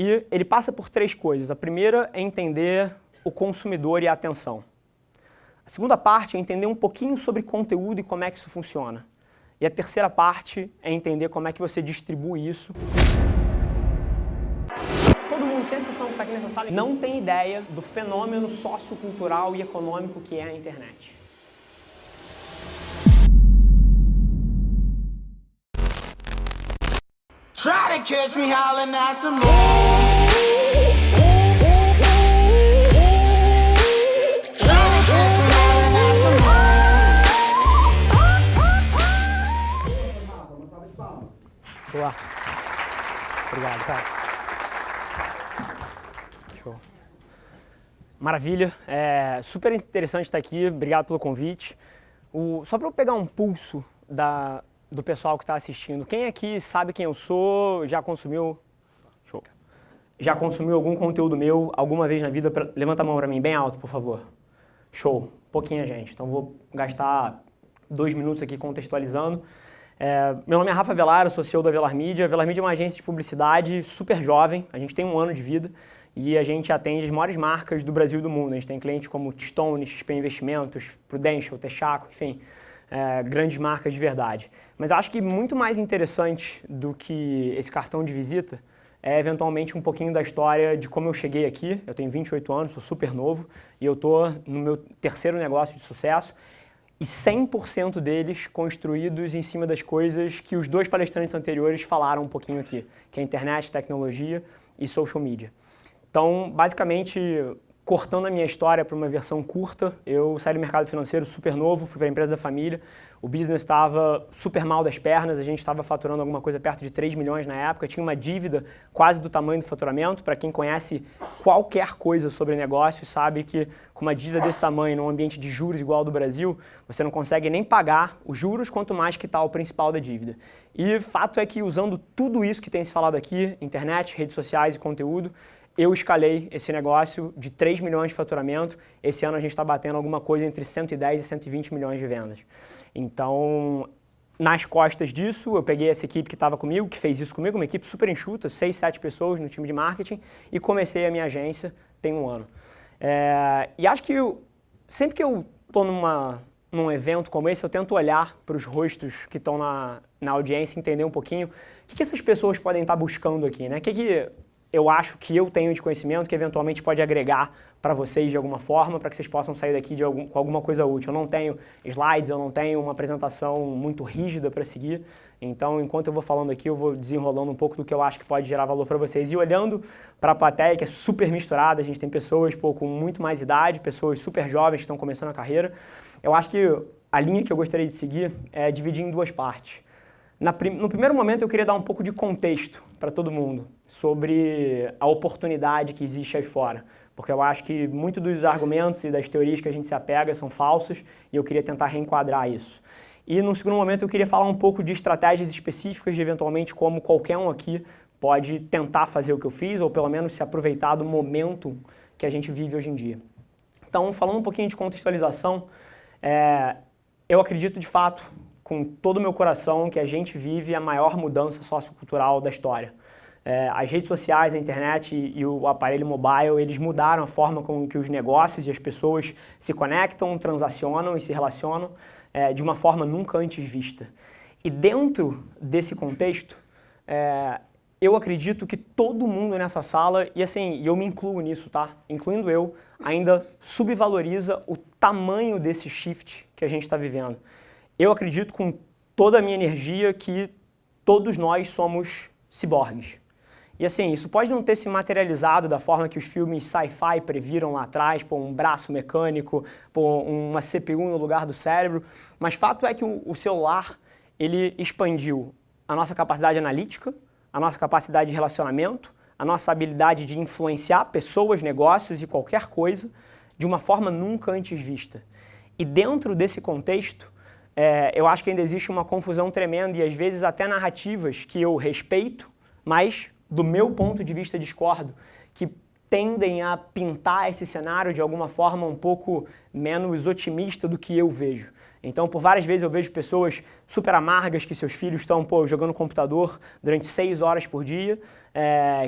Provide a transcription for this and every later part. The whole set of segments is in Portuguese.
E ele passa por três coisas. A primeira é entender o consumidor e a atenção. A segunda parte é entender um pouquinho sobre conteúdo e como é que isso funciona. E a terceira parte é entender como é que você distribui isso. Todo mundo, sem exceção que está aqui nessa sala, não tem ideia do fenômeno sociocultural e econômico que é a internet. Try to catch me howling at the moon. Try to catch me howling at the moon. Boa. Obrigado, cara. Show. Maravilha. Super interessante estar aqui. Obrigado pelo convite. Só para eu pegar um pulso do pessoal que está assistindo. Quem aqui sabe quem eu sou? Já consumiu? Show. Já consumiu algum conteúdo meu alguma vez na vida? Levanta a mão para mim, bem alto, por favor. Show. Pouquinha gente. Então vou gastar 2 minutos aqui contextualizando. Meu nome é Rafa Velar, eu sou CEO da Velar Mídia. A Velar Mídia é uma agência de publicidade super jovem. A gente tem 1 ano de vida e a gente atende as maiores marcas do Brasil e do mundo. A gente tem clientes como Stone, XP Investimentos, Prudential, Texaco, enfim. Grandes marcas de verdade. Mas acho que muito mais interessante do que esse cartão de visita é eventualmente um pouquinho da história de como eu cheguei aqui. Eu tenho 28 anos, sou super novo e eu estou no meu 3º negócio de sucesso e 100% deles construídos em cima das coisas que os 2 palestrantes anteriores falaram um pouquinho aqui, que é internet, tecnologia e social media. Então, basicamente, cortando a minha história para uma versão curta, eu saí do mercado financeiro super novo, fui para a empresa da família, o business estava super mal das pernas, a gente estava faturando alguma coisa perto de 3 milhões na época, tinha uma dívida quase do tamanho do faturamento. Para quem conhece qualquer coisa sobre negócio, sabe que com uma dívida desse tamanho, num ambiente de juros igual ao do Brasil, você não consegue nem pagar os juros, quanto mais quitar o principal da dívida. E fato é que usando tudo isso que tem se falado aqui, internet, redes sociais e conteúdo, eu escalei esse negócio de 3 milhões de faturamento. Esse ano a gente está batendo alguma coisa entre 110 e 120 milhões de vendas. Então, nas costas disso, eu peguei essa equipe que estava comigo, que fez isso comigo, uma equipe super enxuta, 6, 7 pessoas no time de marketing, e comecei a minha agência tem 1 ano. E acho que sempre que eu estou num evento como esse, eu tento olhar para os rostos que estão na audiência, entender um pouquinho o que essas pessoas podem estar buscando aqui, né? O que eu acho que eu tenho de conhecimento que eventualmente pode agregar para vocês de alguma forma, para que vocês possam sair daqui com alguma coisa útil. Eu não tenho slides, eu não tenho uma apresentação muito rígida para seguir, então enquanto eu vou falando aqui, eu vou desenrolando um pouco do que eu acho que pode gerar valor para vocês. E olhando para a plateia, que é super misturada, a gente tem pessoas com muito mais idade, pessoas super jovens que estão começando a carreira, eu acho que a linha que eu gostaria de seguir é dividir em 2 partes. No primeiro momento, eu queria dar um pouco de contexto para todo mundo sobre a oportunidade que existe aí fora, porque eu acho que muitos dos argumentos e das teorias que a gente se apega são falsos e eu queria tentar reenquadrar isso. E no segundo momento, eu queria falar um pouco de estratégias específicas de eventualmente como qualquer um aqui pode tentar fazer o que eu fiz ou pelo menos se aproveitar do momento que a gente vive hoje em dia. Então, falando um pouquinho de contextualização, eu acredito de fato com todo o meu coração que a gente vive a maior mudança sociocultural da história. As redes sociais, a internet e o aparelho mobile, eles mudaram a forma com que os negócios e as pessoas se conectam, transacionam e se relacionam de uma forma nunca antes vista. E dentro desse contexto, eu acredito que todo mundo nessa sala, e assim, eu me incluo nisso, tá? Incluindo eu, ainda subvaloriza o tamanho desse shift que a gente está vivendo. Eu acredito com toda a minha energia que todos nós somos ciborgues. E assim, isso pode não ter se materializado da forma que os filmes sci-fi previram lá atrás, por um braço mecânico, por uma CPU no lugar do cérebro, mas fato é que o celular, ele expandiu a nossa capacidade analítica, a nossa capacidade de relacionamento, a nossa habilidade de influenciar pessoas, negócios e qualquer coisa de uma forma nunca antes vista. E dentro desse contexto, eu acho que ainda existe uma confusão tremenda e às vezes até narrativas que eu respeito, mas do meu ponto de vista discordo, que tendem a pintar esse cenário de alguma forma um pouco menos otimista do que eu vejo. Então, por várias vezes eu vejo pessoas super amargas que seus filhos estão jogando computador durante 6 horas por dia,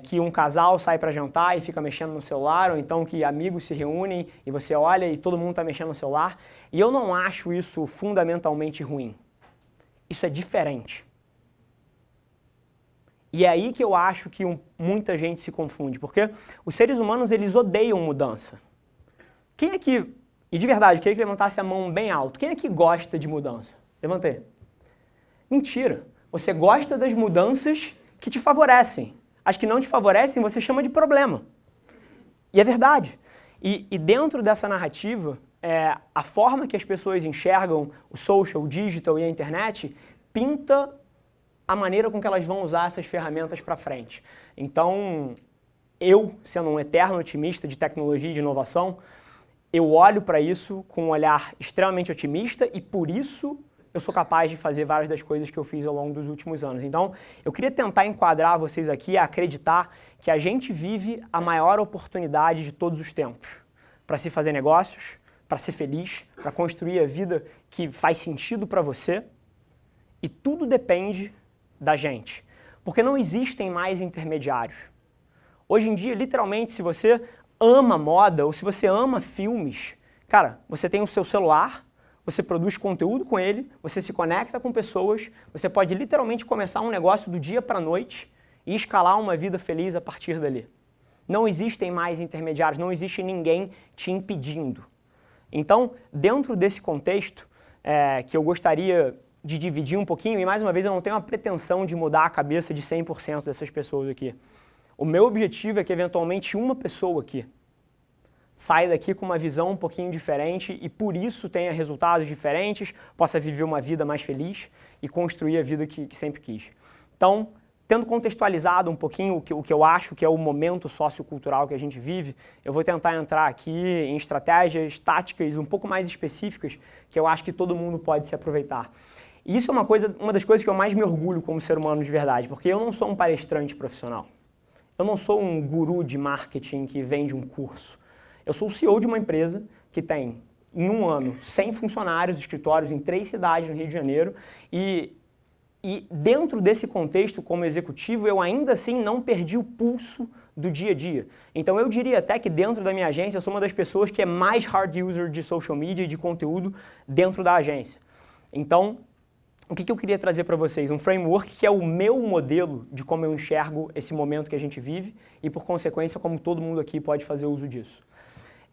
que um casal sai para jantar e fica mexendo no celular, ou então que amigos se reúnem e você olha e todo mundo está mexendo no celular. E eu não acho isso fundamentalmente ruim. Isso é diferente. E é aí que eu acho que muita gente se confunde, porque os seres humanos, eles odeiam mudança. Quem aqui, e de verdade, eu queria que levantasse a mão bem alto, quem aqui gosta de mudança? Levantei. Mentira. Você gosta das mudanças que te favorecem. As que não te favorecem, você chama de problema. E é verdade. E dentro dessa narrativa, a forma que as pessoas enxergam o social, o digital e a internet, pinta a maneira com que elas vão usar essas ferramentas para frente. Então, eu, sendo um eterno otimista de tecnologia e de inovação, eu olho para isso com um olhar extremamente otimista e, por isso, eu sou capaz de fazer várias das coisas que eu fiz ao longo dos últimos anos. Então, eu queria tentar enquadrar vocês aqui a acreditar que a gente vive a maior oportunidade de todos os tempos para se fazer negócios, para ser feliz, para construir a vida que faz sentido para você, e tudo depende da gente, porque não existem mais intermediários. Hoje em dia, literalmente, se você ama moda ou se você ama filmes, cara, você tem o seu celular, você produz conteúdo com ele, você se conecta com pessoas, você pode literalmente começar um negócio do dia para a noite e escalar uma vida feliz a partir dali. Não existem mais intermediários, não existe ninguém te impedindo. Então, dentro desse contexto, que eu gostaria de dividir um pouquinho, e mais uma vez eu não tenho a pretensão de mudar a cabeça de 100% dessas pessoas aqui. O meu objetivo é que eventualmente uma pessoa aqui saia daqui com uma visão um pouquinho diferente e por isso tenha resultados diferentes, possa viver uma vida mais feliz e construir a vida que sempre quis. Então, tendo contextualizado um pouquinho o que eu acho que é o momento sociocultural que a gente vive, eu vou tentar entrar aqui em estratégias, táticas um pouco mais específicas que eu acho que todo mundo pode se aproveitar. E isso é uma das coisas que eu mais me orgulho como ser humano de verdade, porque eu não sou um palestrante profissional. Eu não sou um guru de marketing que vende um curso. Eu sou o CEO de uma empresa que tem, em um ano, 100 funcionários, escritórios em 3 cidades no Rio de Janeiro, e dentro desse contexto, como executivo, eu ainda assim não perdi o pulso do dia a dia. Então eu diria até que dentro da minha agência eu sou uma das pessoas que é mais hard user de social media e de conteúdo dentro da agência. Então, o que eu queria trazer para vocês? Um framework que é o meu modelo de como eu enxergo esse momento que a gente vive e, por consequência, como todo mundo aqui pode fazer uso disso.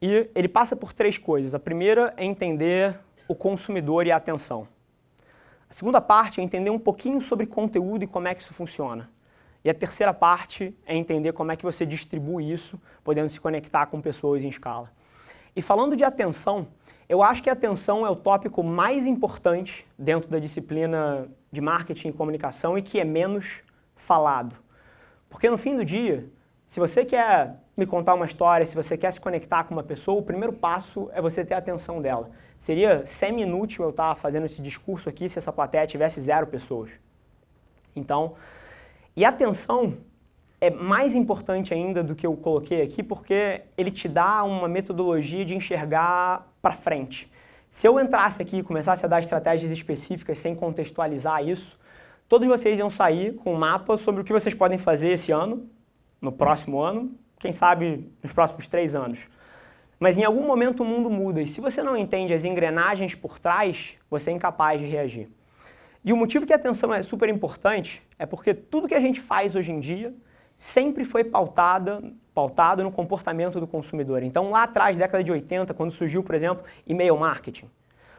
E ele passa por 3 coisas. A primeira é entender o consumidor e a atenção. A segunda parte é entender um pouquinho sobre conteúdo e como é que isso funciona. E a terceira parte é entender como é que você distribui isso, podendo se conectar com pessoas em escala. E falando de atenção, eu acho que a atenção é o tópico mais importante dentro da disciplina de marketing e comunicação e que é menos falado. Porque no fim do dia, se você quer me contar uma história, se você quer se conectar com uma pessoa, o primeiro passo é você ter a atenção dela. Seria semi-inútil eu estar fazendo esse discurso aqui se essa plateia tivesse 0 pessoas. Então, e a atenção é mais importante ainda do que eu coloquei aqui, porque ele te dá uma metodologia de enxergar para frente. Se eu entrasse aqui e começasse a dar estratégias específicas sem contextualizar isso, todos vocês iam sair com um mapa sobre o que vocês podem fazer esse ano, no próximo ano, quem sabe nos próximos 3 anos. Mas em algum momento o mundo muda e se você não entende as engrenagens por trás, você é incapaz de reagir. E o motivo que a atenção é super importante é porque tudo que a gente faz hoje em dia sempre foi pautado no comportamento do consumidor. Então lá atrás, década de 80, quando surgiu, por exemplo, e-mail marketing.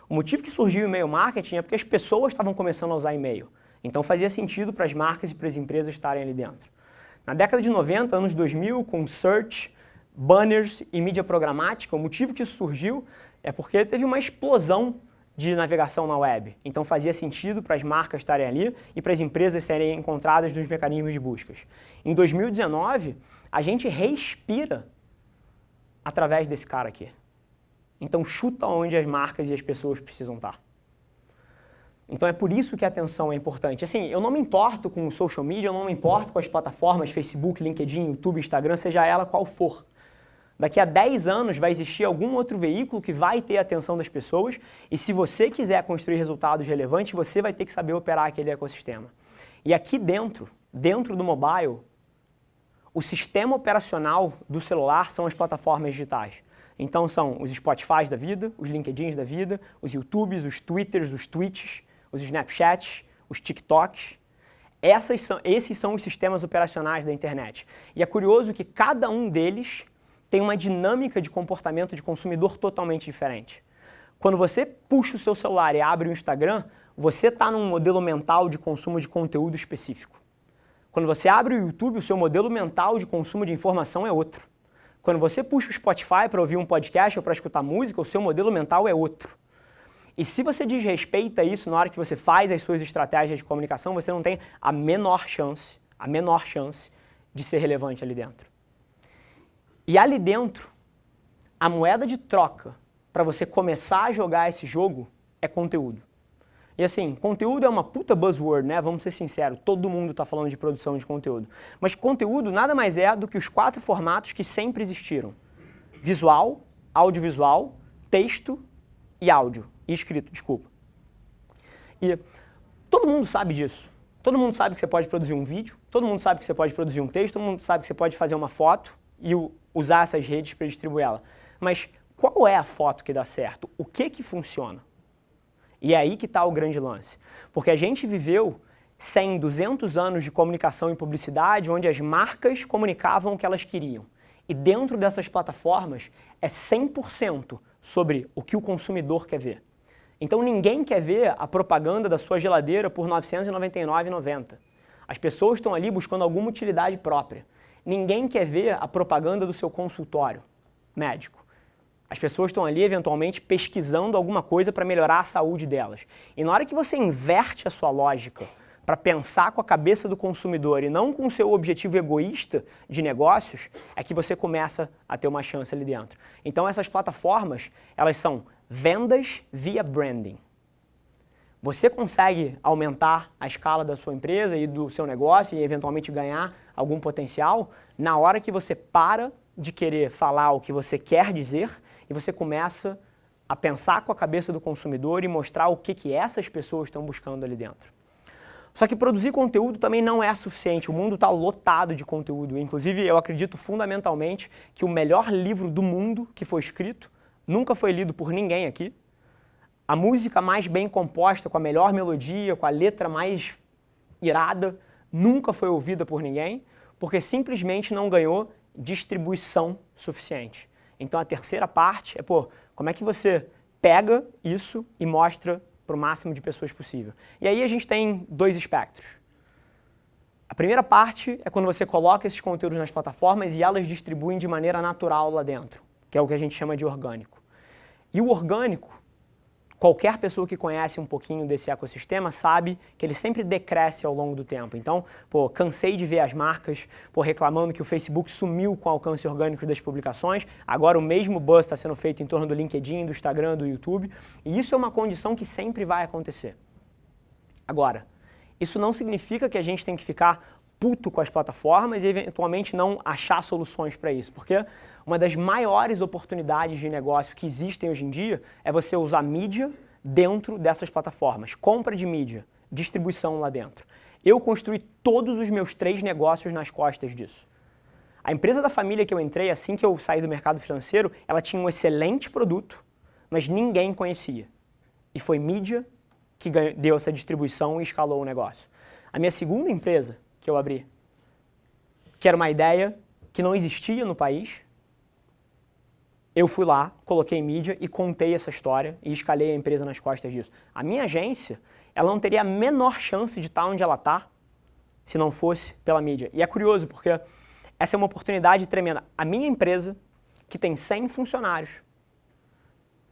O motivo que surgiu o e-mail marketing é porque as pessoas estavam começando a usar e-mail. Então fazia sentido para as marcas e para as empresas estarem ali dentro. Na década de 90, anos 2000, com search, banners e mídia programática, o motivo que isso surgiu é porque teve uma explosão de navegação na web. Então fazia sentido para as marcas estarem ali e para as empresas serem encontradas nos mecanismos de buscas. Em 2019, a gente respira através desse cara aqui. Então chuta onde as marcas e as pessoas precisam estar. Então é por isso que a atenção é importante. Assim, eu não me importo com o social media, eu não me importo com as plataformas Facebook, LinkedIn, YouTube, Instagram, seja ela qual for. Daqui a 10 anos vai existir algum outro veículo que vai ter a atenção das pessoas e se você quiser construir resultados relevantes, você vai ter que saber operar aquele ecossistema. E aqui dentro do mobile, o sistema operacional do celular são as plataformas digitais. Então são os Spotifys da vida, os LinkedIns da vida, os YouTubes, os Twitters, os Twitches, os Snapchats, os TikToks. Esses são os sistemas operacionais da internet. E é curioso que cada um deles tem uma dinâmica de comportamento de consumidor totalmente diferente. Quando você puxa o seu celular e abre o Instagram, você está num modelo mental de consumo de conteúdo específico. Quando você abre o YouTube, o seu modelo mental de consumo de informação é outro. Quando você puxa o Spotify para ouvir um podcast ou para escutar música, o seu modelo mental é outro. E se você desrespeita isso na hora que você faz as suas estratégias de comunicação, você não tem a menor chance de ser relevante ali dentro. E ali dentro, a moeda de troca para você começar a jogar esse jogo é conteúdo. E assim, conteúdo é uma puta buzzword, né? Vamos ser sinceros, todo mundo está falando de produção de conteúdo. Mas conteúdo nada mais é do que os 4 formatos que sempre existiram. Visual, audiovisual, texto e áudio. E escrito, desculpa. E todo mundo sabe disso. Todo mundo sabe que você pode produzir um vídeo, todo mundo sabe que você pode produzir um texto, todo mundo sabe que você pode fazer uma foto e usar essas redes para distribuir ela. Mas qual é a foto que dá certo? O que funciona? E é aí que está o grande lance. Porque a gente viveu 100, 200 anos de comunicação e publicidade onde as marcas comunicavam o que elas queriam. E dentro dessas plataformas é 100% sobre o que o consumidor quer ver. Então ninguém quer ver a propaganda da sua geladeira por R$ 999,90. As pessoas estão ali buscando alguma utilidade própria. Ninguém quer ver a propaganda do seu consultório médico. As pessoas estão ali, eventualmente, pesquisando alguma coisa para melhorar a saúde delas. E na hora que você inverte a sua lógica para pensar com a cabeça do consumidor e não com o seu objetivo egoísta de negócios, é que você começa a ter uma chance ali dentro. Então essas plataformas, elas são vendas via branding. Você consegue aumentar a escala da sua empresa e do seu negócio e eventualmente ganhar algum potencial na hora que você para de querer falar o que você quer dizer e você começa a pensar com a cabeça do consumidor e mostrar o que essas pessoas estão buscando ali dentro. Só que produzir conteúdo também não é suficiente, o mundo está lotado de conteúdo. Inclusive, eu acredito fundamentalmente que o melhor livro do mundo que foi escrito nunca foi lido por ninguém aqui. A música mais bem composta, com a melhor melodia, com a letra mais irada, nunca foi ouvida por ninguém, porque simplesmente não ganhou distribuição suficiente. Então a terceira parte é, como é que você pega isso e mostra para o máximo de pessoas possível? E aí a gente tem 2 espectros. A primeira parte é quando você coloca esses conteúdos nas plataformas e elas distribuem de maneira natural lá dentro, que é o que a gente chama de orgânico. E o orgânico, qualquer pessoa que conhece um pouquinho desse ecossistema sabe que ele sempre decresce ao longo do tempo. Então, cansei de ver as marcas reclamando que o Facebook sumiu com o alcance orgânico das publicações. Agora o mesmo buzz está sendo feito em torno do LinkedIn, do Instagram, do YouTube. E isso é uma condição que sempre vai acontecer. Agora, isso não significa que a gente tem que ficar puto com as plataformas e eventualmente não achar soluções para isso. Porque uma das maiores oportunidades de negócio que existem hoje em dia é você usar mídia dentro dessas plataformas. Compra de mídia, distribuição lá dentro. Eu construí todos os meus 3 negócios nas costas disso. A empresa da família que eu entrei, assim que eu saí do mercado financeiro, ela tinha um excelente produto, mas ninguém conhecia. E foi mídia que deu essa distribuição e escalou o negócio. A minha segunda empresa que eu abri, que era uma ideia que não existia no país, eu fui lá, coloquei mídia e contei essa história e escalei a empresa nas costas disso. A minha agência, ela não teria a menor chance de estar onde ela está se não fosse pela mídia. E é curioso porque essa é uma oportunidade tremenda. A minha empresa, que tem 100 funcionários,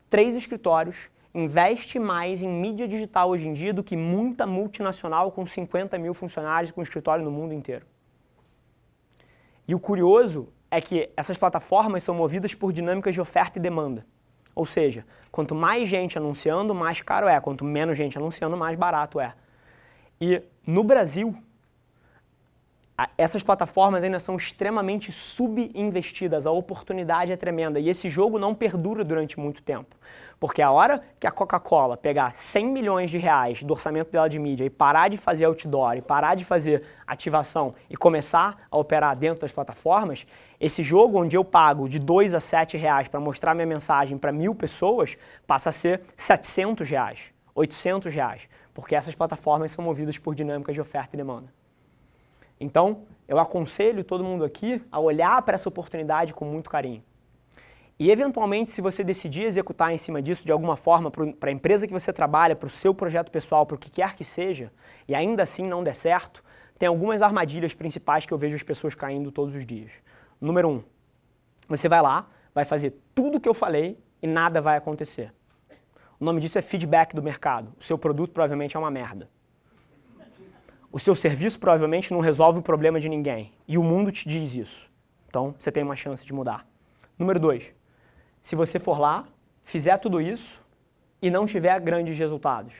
3 escritórios, investe mais em mídia digital hoje em dia do que muita multinacional com 50 mil funcionários com escritório no mundo inteiro. E o curioso é que essas plataformas são movidas por dinâmicas de oferta e demanda. Ou seja, quanto mais gente anunciando, mais caro é. Quanto menos gente anunciando, mais barato é. E no Brasil, Essas plataformas ainda são extremamente subinvestidas, a oportunidade é tremenda e esse jogo não perdura durante muito tempo. Porque a hora que a Coca-Cola pegar 100 milhões de reais do orçamento dela de mídia e parar de fazer outdoor, e parar de fazer ativação e começar a operar dentro das plataformas, esse jogo onde eu pago de 2 a 7 reais para mostrar minha mensagem para 1.000 pessoas, passa a ser 700 reais, 800 reais, porque essas plataformas são movidas por dinâmicas de oferta e demanda. Então, eu aconselho todo mundo aqui a olhar para essa oportunidade com muito carinho. E, eventualmente, se você decidir executar em cima disso de alguma forma para a empresa que você trabalha, para o seu projeto pessoal, para o que quer que seja, e ainda assim não der certo, tem algumas armadilhas principais que eu vejo as pessoas caindo todos os dias. Número 1, você vai lá, vai fazer tudo o que eu falei e nada vai acontecer. O nome disso é feedback do mercado. O seu produto provavelmente é uma merda. O seu serviço provavelmente não resolve o problema de ninguém. E o mundo te diz isso. Então, você tem uma chance de mudar. Número 2. Se você for lá, fizer tudo isso e não tiver grandes resultados,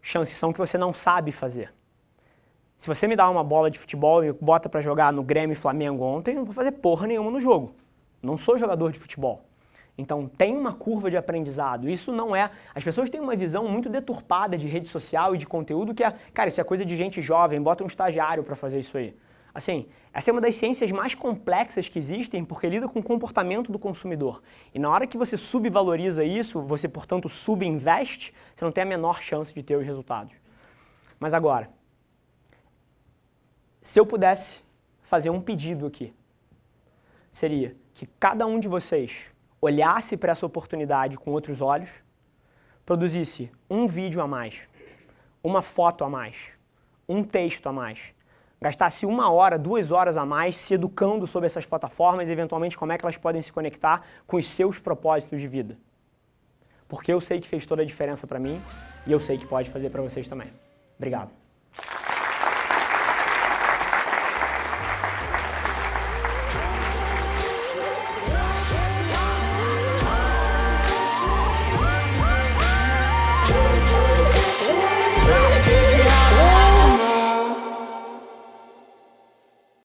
chances são que você não sabe fazer. Se você me dá uma bola de futebol e me bota para jogar no Grêmio e Flamengo ontem, eu não vou fazer porra nenhuma no jogo. Não sou jogador de futebol. Então, tem uma curva de aprendizado. Isso não é... As pessoas têm uma visão muito deturpada de rede social e de conteúdo que é... Cara, isso é coisa de gente jovem, bota um estagiário para fazer isso aí. Assim, essa é uma das ciências mais complexas que existem porque lida com o comportamento do consumidor. E na hora que você subvaloriza isso, você, portanto, subinveste, você não tem a menor chance de ter os resultados. Mas agora, se eu pudesse fazer um pedido aqui, seria que cada um de vocês olhasse para essa oportunidade com outros olhos, produzisse um vídeo a mais, uma foto a mais, um texto a mais, gastasse 1 hora, 2 horas a mais se educando sobre essas plataformas e eventualmente como é que elas podem se conectar com os seus propósitos de vida. Porque eu sei que fez toda a diferença para mim e eu sei que pode fazer para vocês também. Obrigado.